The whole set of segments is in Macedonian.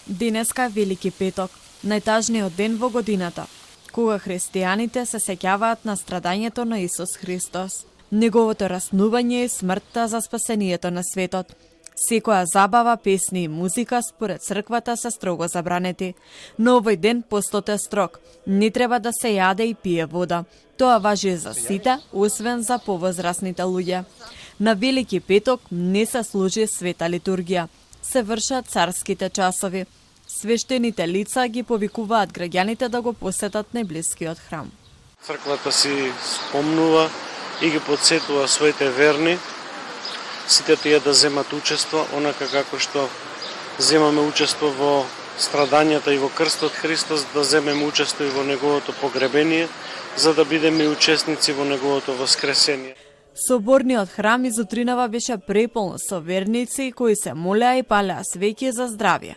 Денеска е Велики петок, најтажниот ден во годината, кога христијаните се сеќаваат на страдањето на Исус Христос, неговото раснување и смртта за спасението на светот. Секоја забава, песни и музика според црквата се строго забранети, но овој ден постот е строг. Не треба да се јаде и пие вода. Тоа важи за сите, освен за повозрасните луѓе. На Велики петок не се служи света литургија. Се вршат царските часови. Свештените лица ги повикуваат граѓаните да го посетат најблискиот храм. Црквата си спомнува и ги подсетува своите верни, сите тие да земат учество, онака како што земаме учество во страдањата и во крстот Христос, да земеме учество и во неговото погребение, за да бидеме учесници во неговото воскресение. Соборниот храм изутринава беше преполн со верници кои се молеа и палеа свеќи за здравје.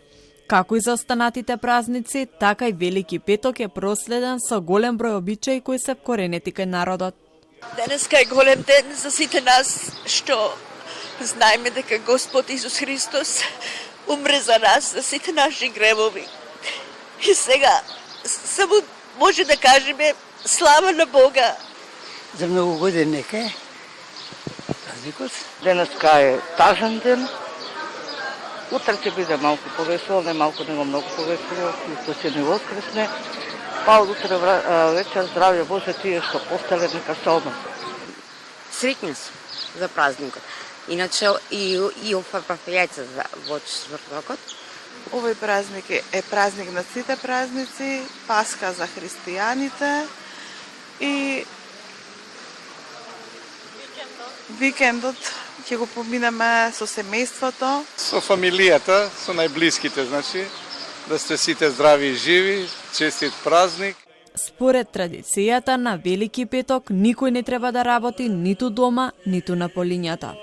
Како и за останатите празници, така и Велики петок е проследен со голем број обичаи кои се вкоренети кај народот. Денеска е голем ден за сите нас, што знаеме дека Господ Исус Христос умре за нас, за сите наши гревови. И сега само може да кажеме слава на Бога. За многу години нека е празникот. Денеска е тажен ден. Утре ќе биде малку повесело, не малку, него многу повесело, Христос ќе не воскресне. Па од утре вечер здравје Боже тие што постеле нека се однесат. Среќни сум за празникот. Иначе и офрпав јајца во четвртокот. Овој празник е празник на сите празници, Пасха за христијаните и викендот ќе го поминеме со семејството. Со фамилијата, со најблиските, значи, да сте сите здрави и живи, честит празник. Според традицијата на Велики петок, никој не треба да работи ниту дома, ниту на полињата.